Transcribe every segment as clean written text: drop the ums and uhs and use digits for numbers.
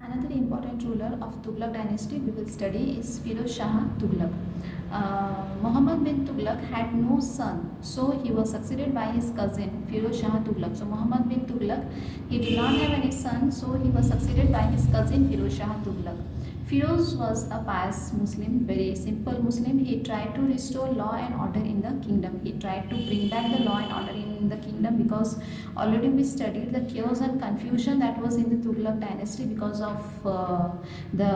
Another important ruler of Tughlaq dynasty we will study is Firoz Shah Tughlaq. Muhammad bin Tughlaq had no son, so he was succeeded by his cousin Firoz Shah Tughlaq. So Muhammad bin Tughlaq, he did not have any son, so he was succeeded by his cousin Firoz Shah Tughlaq. Firoz was a pious Muslim, very simple Muslim. He tried to restore law and order in the kingdom. He tried to bring back the law and order in the kingdom because already we studied the chaos and confusion that was in the Tughlaq dynasty because of the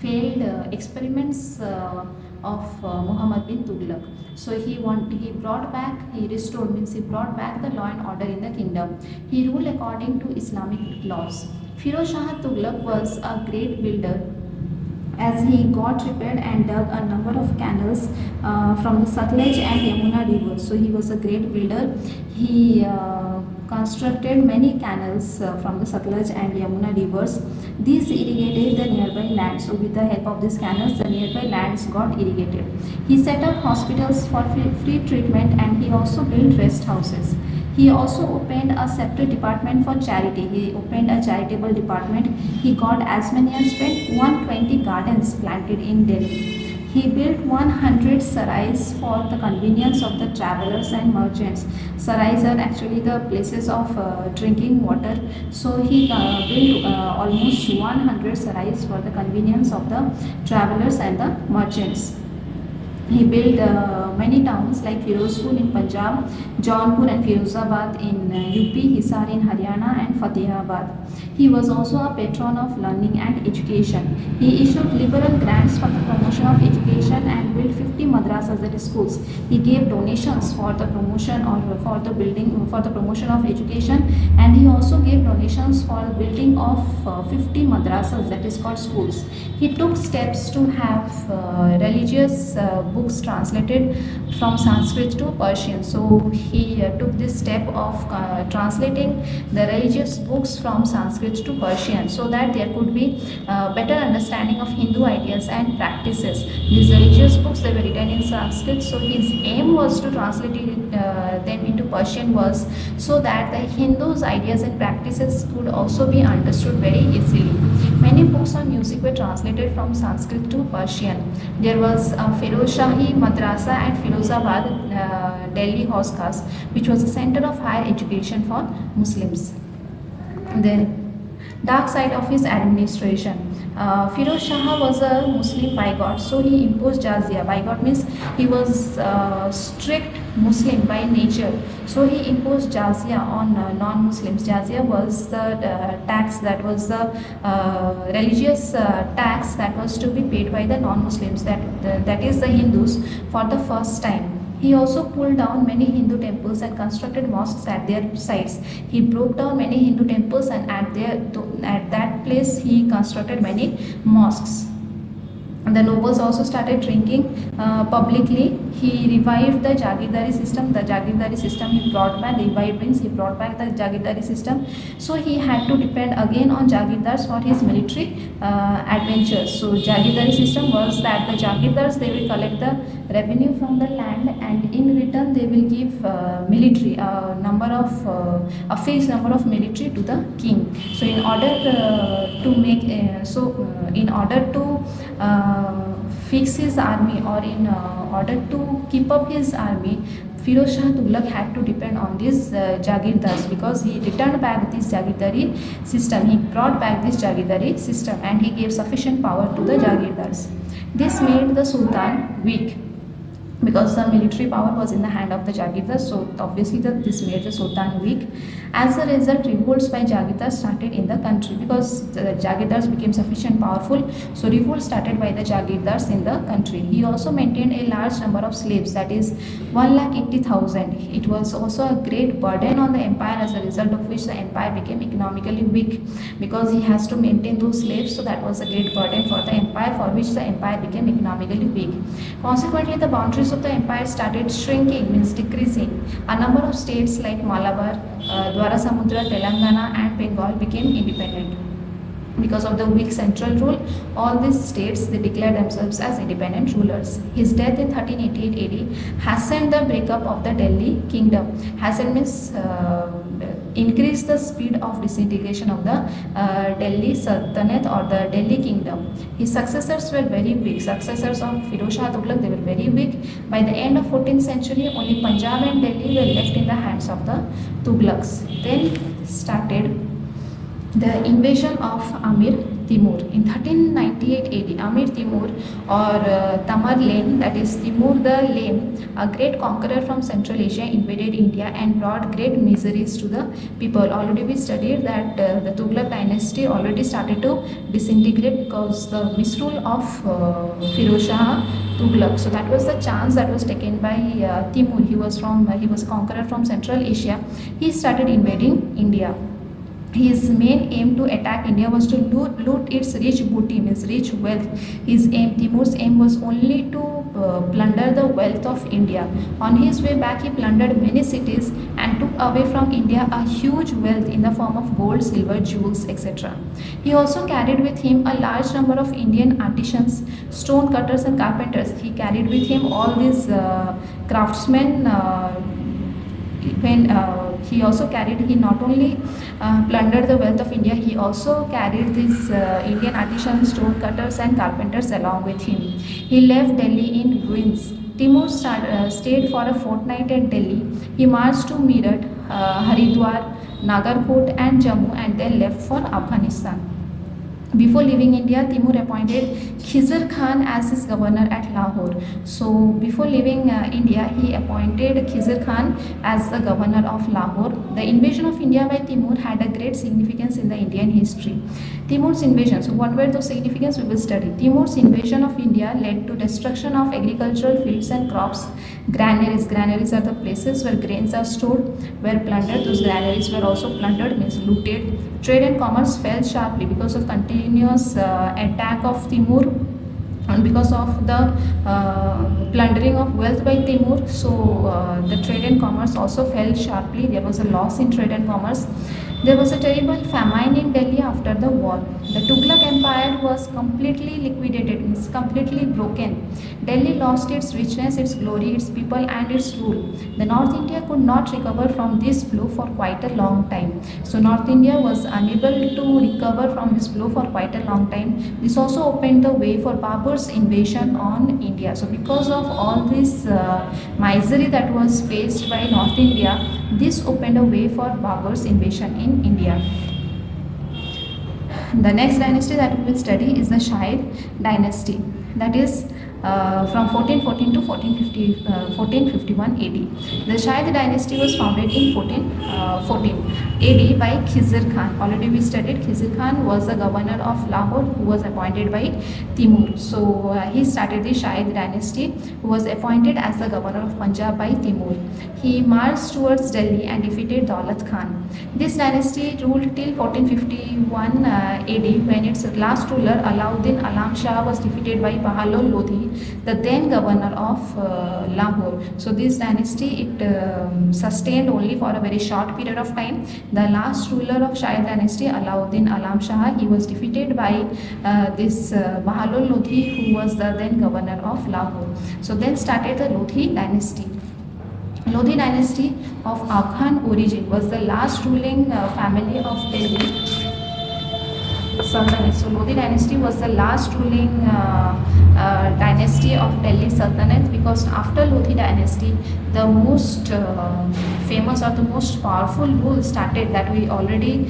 failed experiments of Muhammad bin Tughlaq. So he brought back, he restored, means he brought back the law and order in the kingdom. He ruled according to Islamic laws. Firoz Shah Tughlaq was a great builder as he got repaired and dug a number of canals from the Satluj and Yamuna rivers. So he was a great builder. He constructed many canals from the Satluj and Yamuna rivers. These irrigated the nearby land. So with the help of these canals, the nearby lands got irrigated. He set up hospitals for free treatment, and he also built rest houses. He also opened a separate department for charity. He opened a charitable department. He got as many as 120 gardens planted in Delhi. He built 100 sarais for the convenience of the travelers and merchants. Sarais are actually the places of drinking water. So he built almost 100 sarais for the convenience of the travelers and the merchants. He built many towns like Firozpur in Punjab, Jaunpur and Firozabad in UP, Hisar in Haryana and Fatehabad. He was also a patron of learning and education. He issued liberal grants for the promotion of education and built 50 madrasas, that is schools. He gave donations for the promotion or for the building for the promotion of education, and he also gave donations for the building of 50 madrasas, that is called schools. He took steps to have religious books translated from Sanskrit to Persian. So he took this step of translating the religious books from Sanskrit to Persian so that there could be better understanding of Hindu ideas and practices. These religious books, they were written in Sanskrit, so his aim was to translate them into Persian words so that the Hindus' ideas and practices could also be understood very easily. Many books on music were translated from Sanskrit to Persian. There was Firoz Shahi Madrasa at Firozabad, Delhi Hoskas, which was a center of higher education for Muslims. Then, dark side of his administration. Firoz Shah was a Muslim bigot, so he imposed jizya. Bigot means he was strict Muslim by nature, so he imposed jizya on non-Muslims. Jizya was the tax, that was the religious tax that was to be paid by the non-Muslims, that is the Hindus, for the first time. He also pulled down many Hindu temples and constructed mosques at their sites. He broke down many Hindu temples, and at that place he constructed many mosques. The nobles also started drinking publicly. He revived the Jagirdari system. The Jagirdari system he brought back. The revived means he brought back the Jagirdari system. So he had to depend again on Jagirdars for his military adventures. So Jagirdari system was that the Jagirdars, they will collect the revenue from the land, and in return they will give military a fixed number of military to the king. So in order in order to fix his army, or in order to keep up his army, Firoz Shah Tughlaq had to depend on these Jagirdars, because he returned back this Jagirdari system. He brought back this Jagirdari system and he gave sufficient power to the Jagirdars. This made the Sultan weak, because the military power was in the hand of the Jagirdars, so obviously this made the Sultan weak. As a result, revolts by Jagirdars started in the country, because the Jagirdars became sufficient powerful, so revolts started by the Jagirdars in the country. He also maintained a large number of slaves, that is 1,80,000. It was also a great burden on the empire, as a result of which the empire became economically weak, because he has to maintain those slaves, so that was a great burden for the empire, for which the empire became economically weak. Consequently, the boundaries of the empire started shrinking, means decreasing. A number of states like Malabar, Dwarasamudra, Telangana and Bengal became independent. Because of the weak central rule, all these states they declared themselves as independent rulers. His death in 1388 AD hastened the breakup of the Delhi kingdom. Hastened means increased the speed of disintegration of the Delhi Sultanate or the Delhi kingdom. His successors were very weak. Successors of Firoz Shah Tughlaq, they were very weak. By the end of 14th century, only Punjab and Delhi were left in the hands of the Tughlaqs. Then started the invasion of Amir Timur. In 1398 AD, Amir Timur or Tamerlane, that is Timur the Lame, a great conqueror from Central Asia, invaded India and brought great miseries to the people. Already we studied that the Tughlaq dynasty already started to disintegrate because the misrule of Firoz Shah Tughlaq. So that was the chance that was taken by Timur. He was a conqueror from Central Asia. He started invading India. His main aim to attack India was to loot its rich booty, means rich wealth. Timur's aim was only to plunder the wealth of India. On his way back, he plundered many cities and took away from India a huge wealth in the form of gold, silver, jewels, etc. He also carried with him a large number of Indian artisans, stone cutters and carpenters. He carried with him all these craftsmen. He not only plundered the wealth of India, he also carried these Indian artisans, stone cutters and carpenters along with him. He left Delhi in ruins. Timur stayed for a fortnight at Delhi. He marched to Meerut, Haridwar, Nagarkot and Jammu and then left for Afghanistan. Before leaving India, Timur appointed Khizr Khan as his governor at Lahore. So before leaving India, he appointed Khizr Khan as the governor of Lahore. The invasion of India by Timur had a great significance in the Indian history. Timur's invasion, so what were those significance we will study. Timur's invasion of India led to destruction of agricultural fields and crops. Granaries are the places where grains are stored, were plundered. Those granaries were also plundered, means looted. Trade and commerce fell sharply because of continuous attack of Timur and because of the plundering of wealth by Timur. So the trade and commerce also fell sharply. There was a loss in trade and commerce. There was a terrible famine in Delhi after the war. The Tughlaq Empire was completely liquidated, means completely broken. Delhi lost its richness, its glory, its people and its rule. The North India could not recover from this blow for quite a long time. So North India was unable to recover from this blow for quite a long time. This also opened the way for Babur's invasion on India. So because of all this misery that was faced by North India, this opened a way for Babur's invasion in India. The next dynasty that we will study is the Shahid dynasty, that is from 1414 to 1451 AD. The Shahid dynasty was founded in 1414 AD by Khizr Khan. Already we studied Khizr Khan was the governor of Lahore who was appointed by Timur. So he started the Shahid dynasty, who was appointed as the governor of Punjab by Timur. He marched towards Delhi and defeated Daulat Khan. This dynasty ruled till 1451 AD, when its last ruler Alauddin Alam Shah was defeated by Bahalol Lodhi, the then governor of Lahore. So this dynasty, it sustained only for a very short period of time. The last ruler of Shahid dynasty, Alauddin Alam Shah, he was defeated by this Bahalol Lodhi, who was the then governor of Lahore. So then started the Lodhi dynasty. Lodhi dynasty of Afghan origin was the last ruling family of Delhi Sultanate. So Lodhi dynasty was the last ruling dynasty of Delhi Sultanate, because after Lodhi dynasty, the most famous or the most powerful rule started, that we already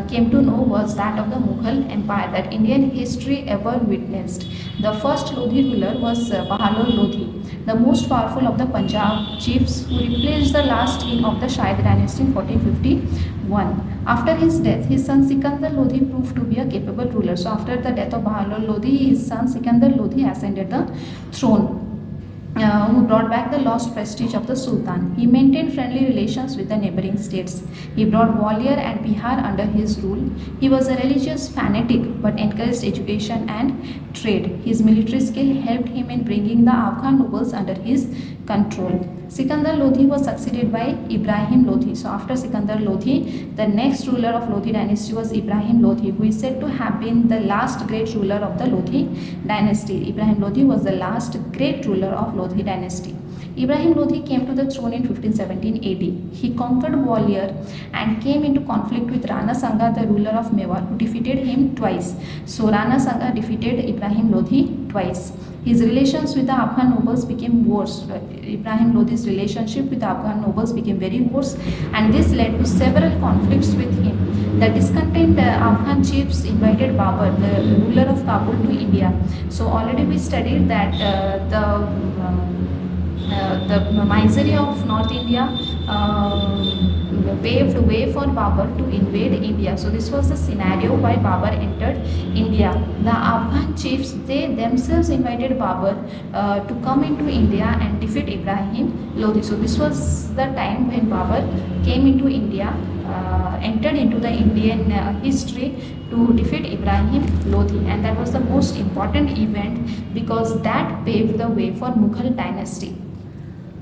came to know, was that of the Mughal Empire that Indian history ever witnessed. The first Lodhi ruler was Bahalol Lodhi, the most powerful of the Punjab chiefs, who replaced the last king of the Shahid dynasty in 1451. After his death, his son Sikandar Lodhi proved to be a capable ruler. So after the death of Bahalol Lodhi, his son Sikandar Lodhi ascended the throne, who brought back the lost prestige of the Sultan. He maintained friendly relations with the neighboring states. He brought Gwalior and Bihar under his rule. He was a religious fanatic but encouraged education and trade. His military skill helped him in bringing the Afghan nobles under his control. Sikandar Lodhi was succeeded by Ibrahim Lodhi. So after Sikandar Lodhi, the next ruler of Lodhi dynasty was Ibrahim Lodhi, who is said to have been the last great ruler of the Lodhi dynasty. Ibrahim Lodhi was the last great ruler of Lodhi dynasty. Ibrahim Lodhi came to the throne in 1517 AD. He conquered Gwalior and came into conflict with Rana Sanga, the ruler of Mewar, who defeated him twice. So Rana Sanga defeated Ibrahim Lodhi twice. His relations with the Afghan nobles became worse. Ibrahim Lodhi's relationship with the Afghan nobles became very worse, and this led to several conflicts with him. The discontent Afghan chiefs invited Babur, the ruler of Kabul, to India. So already we studied that the misery of North India paved way for Babur to invade India. So this was the scenario why Babur entered India. The Afghan chiefs, they themselves invited Babur to come into India and defeat Ibrahim Lodhi. So this was the time when Babur came into India, entered into the Indian history to defeat Ibrahim Lodhi, and that was the most important event because that paved the way for Mughal dynasty.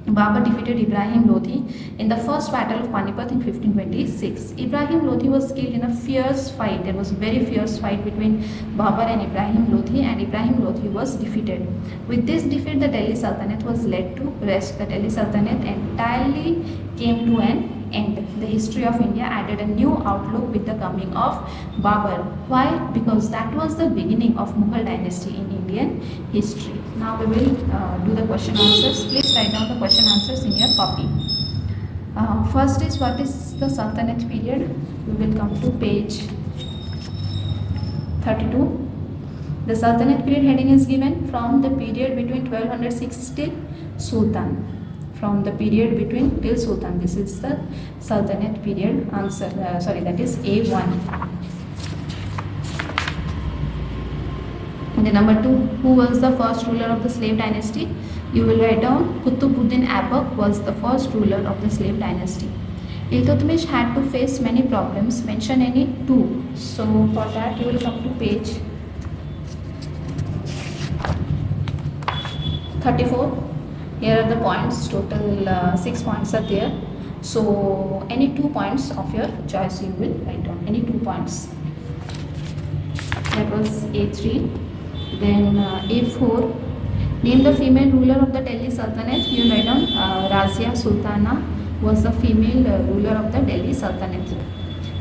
Babur defeated Ibrahim Lodhi in the first battle of Panipat in 1526. Ibrahim Lodhi was killed in a fierce fight. There was a very fierce fight between Babur and Ibrahim Lodhi, and Ibrahim Lodhi was defeated. With this defeat, the Delhi Sultanate was laid to rest. The Delhi Sultanate entirely came to an end. The history of India added a new outlook with the coming of Babur. Why? Because that was the beginning of Mughal dynasty in Indian history. Now we will do the question answers. Please write down the question answers in your copy. First is, what is the Sultanate period? We will come to page 32. The Sultanate period heading is given from the period between 1206 till Sultan. From the period between till Sultan. This is the Sultanate period. Answer, that is A1. And the number 2, who was the first ruler of the slave dynasty? You will write down Qutbuddin Aibak was the first ruler of the slave dynasty. Iltutmish had to face many problems. Mention any 2. So for that you will come to page 34. Here are the points. Total 6 points are there. So any 2 points of your choice you will write down. Any 2 points. That was A3. Then A4. Name the female ruler of the Delhi Sultanate. You will write down Razia Sultana was the female ruler of the Delhi Sultanate.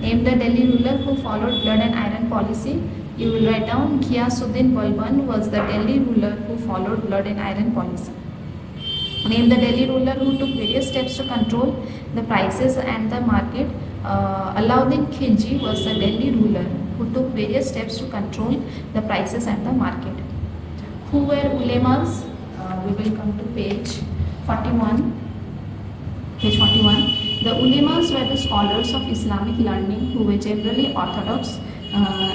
Name the Delhi ruler who followed blood and iron policy. You will write down Ghiyasuddin Balban was the Delhi ruler who followed blood and iron policy. Name the Delhi ruler who took various steps to control the prices and the market. Alauddin Khilji was the Delhi ruler who took various steps to control the prices and the market. Who were ulemas? We will come to page 41. Page 41. The ulemas were the scholars of Islamic learning who were generally orthodox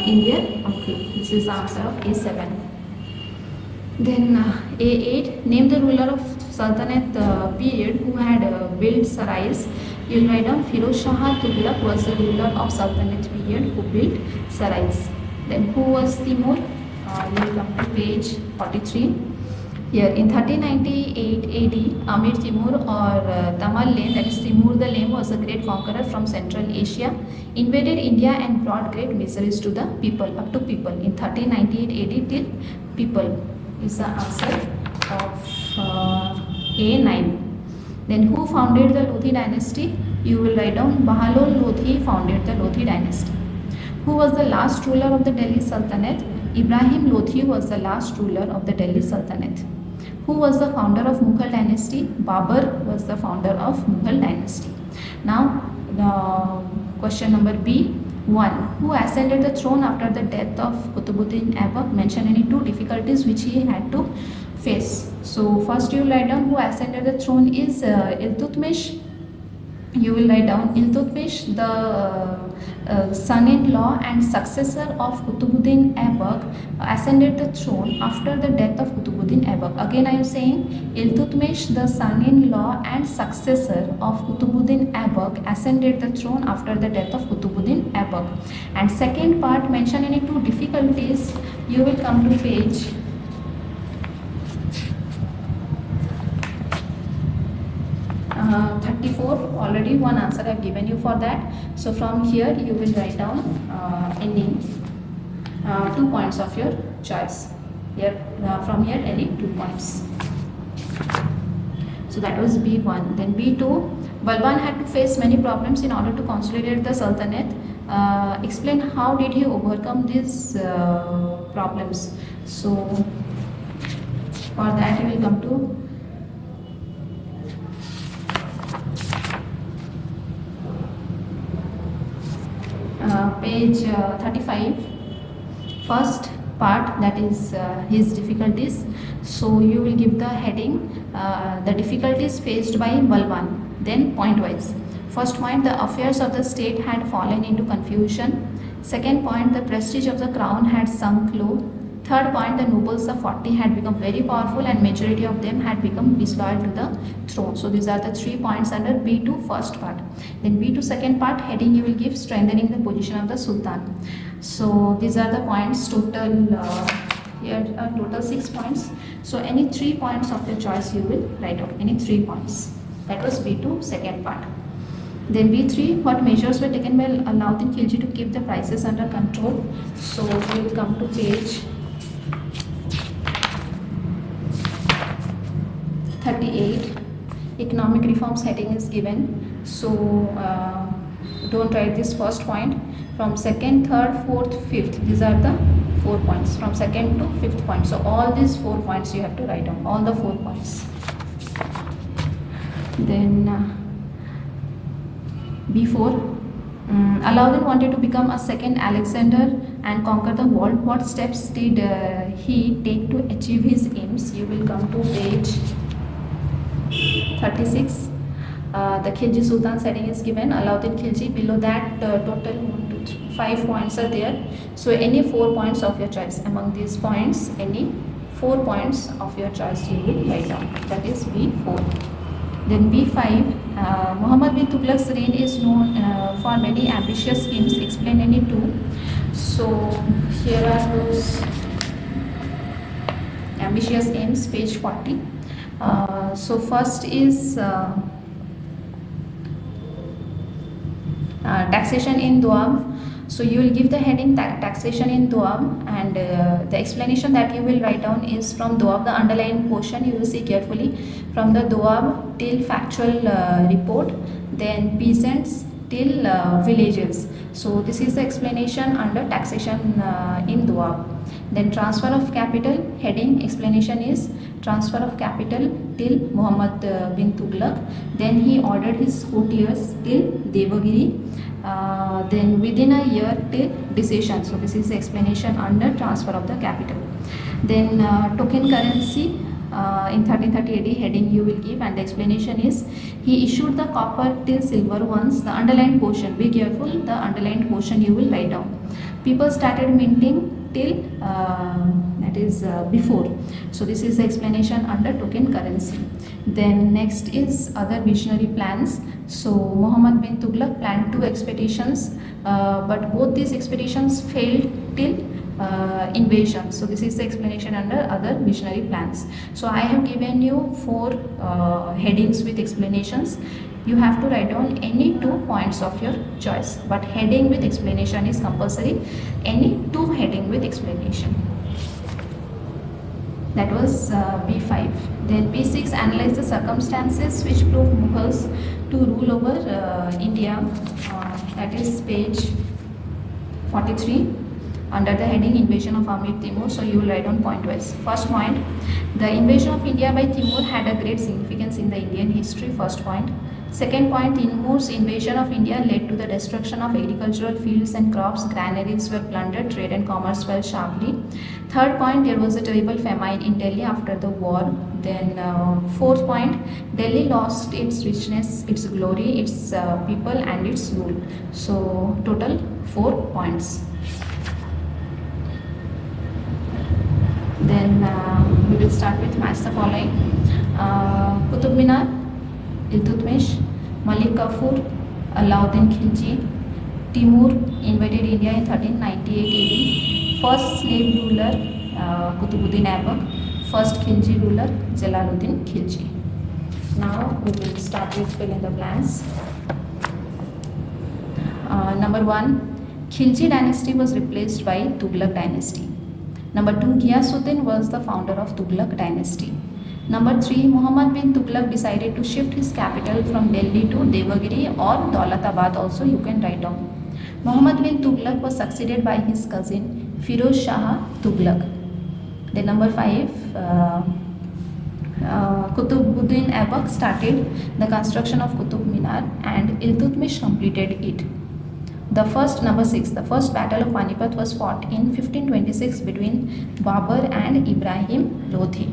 in their outlook. This is the answer of A7. Then A8. Name the ruler of Sultanate period who had built sarais. You will write down Firoz Shah Tughlaq was the ruler of Sultanate period who built sarais. Then who was Timur? You will come to page 43. Here in 1398 AD, Amir Timur or Tamerlane, that is Timur the Lame, was a great conqueror from Central Asia, invaded India and brought great miseries to the people, up to people. In 1398 AD till people is the answer of A9. Then who founded the Lodhi dynasty? You will write down Bahlol Lodhi founded the Lodhi dynasty. Who was the last ruler of the Delhi Sultanate? Ibrahim Lodhi was the last ruler of the Delhi Sultanate. Who was the founder of Mughal dynasty? Babur was the founder of Mughal dynasty. Now the question number B1. Who ascended the throne after the death of Qutbuddin Aibak? Mention any 2 difficulties which he had to face. So first you will write down who ascended the throne is Iltutmish. You will write down Iltutmish, the son-in-law and successor of Qutbuddin Aibak, ascended the throne after the death of Qutbuddin Aibak. Again I am saying Iltutmish, the son-in-law and successor of Qutbuddin Aibak, ascended the throne after the death of Qutbuddin Aibak. And second part, mention any 2 difficulties. You will come to page already one answer I have given you for that. So from here you will write down any 2 points of your choice. Here from here any 2 points. So that was B1. Then B2, Balban had to face many problems in order to consolidate the Sultanate. Explain how did he overcome these problems. So for that you will come to page 35, first part, that is his difficulties. So you will give the heading the difficulties faced by Balban, then point wise. First point, the affairs of the state had fallen into confusion. Second point, the prestige of the crown had sunk low. Third point, the nobles of 40 had become very powerful and majority of them had become disloyal to the throne. So these are the 3 points under B2 first part. Then B2 second part, heading you will give strengthening the position of the Sultan. So these are the points total, here are total 6 points. So any 3 points of your choice you will write out, any 3 points. That was B2 second part. Then B3, what measures were taken by Alauddin Khilji to keep the prices under control. So we will come to page 38. Economic reforms heading is given. So don't write this first point. From second, third, fourth, fifth, these are the 4 points. From second to fifth point. So all these 4 points you have to write down, all the 4 points. Then B4, Alauddin wanted to become a second Alexander and conquer the world. What steps did he take to achieve his aims? You will come to page 36. The Khilji Sultan setting is given, Alauddin Khilji. Below that total 1, 2, 3, 5 points are there. So any 4 points of your choice. Among these points, any 4 points of your choice you will write down. That is B4. Then B5, Muhammad bin Tughlaq's reign is known for many ambitious schemes. Explain any 2. So here are those ambitious aims, page 40. So first is taxation in Doab. So you will give the heading taxation in Doab, and the explanation that you will write down is from Doab, the underlying portion you will see carefully, from the Doab till factual report, then peasants till villages. So this is the explanation under taxation in Doab. Then transfer of capital, heading explanation is transfer of capital till Muhammad bin Tughlaq. Then he ordered his courtiers till Devagiri. Then within a year till decision. So this is the explanation under transfer of the capital. Then token currency in 1330 AD, heading you will give, and the explanation is he issued the copper till silver ones. The underlined portion, be careful, the underlined portion you will write down. People started minting till that is before. So this is the explanation under token currency. Then next is other visionary plans. So Muhammad bin Tughlaq planned 2 expeditions, but both these expeditions failed till invasion. So this is the explanation under other visionary plans. So I have given you 4 headings with explanations. You have to write down any 2 points of your choice, but heading with explanation is compulsory. Any 2 heading with explanation. That was B5. Then B6, analyze the circumstances which proved Mughals to rule over India. That is page 43. Under the heading invasion of Amir Timur. So you will write down point wise. First point, the invasion of India by Timur had a great significance in the Indian history. First point. Second point, Timur's invasion of India led to the destruction of agricultural fields and crops. Granaries were plundered, trade and commerce fell sharply. Third point, there was a terrible famine in Delhi after the war. Then fourth point, Delhi lost its richness, its glory, its people and its rule. So total 4 points. Then we will start with match the following. Qutub Minar, Iltutmish, Malik Kafur, Alauddin Khilji, Timur invaded India in 1398 AD. First slave ruler Qutbuddin Aibak, first Khilji ruler Jalaluddin Khilji. Now we will start with fill in the blanks. Number 1, Khilji dynasty was replaced by Tughlaq dynasty. Number 2, Ghiyasuddin was the founder of Tughlaq dynasty. Number 3, Muhammad bin Tughlaq decided to shift his capital from Delhi to Devagiri or Daulatabad also you can write down. Muhammad bin Tughlaq was succeeded by his cousin Firoz Shah Tughlaq. Then number 5, Qutbuddin Aibak started the construction of Qutub Minar and Iltutmish completed it. Number 6, the first battle of Panipat was fought in 1526 between Babur and Ibrahim Lodhi.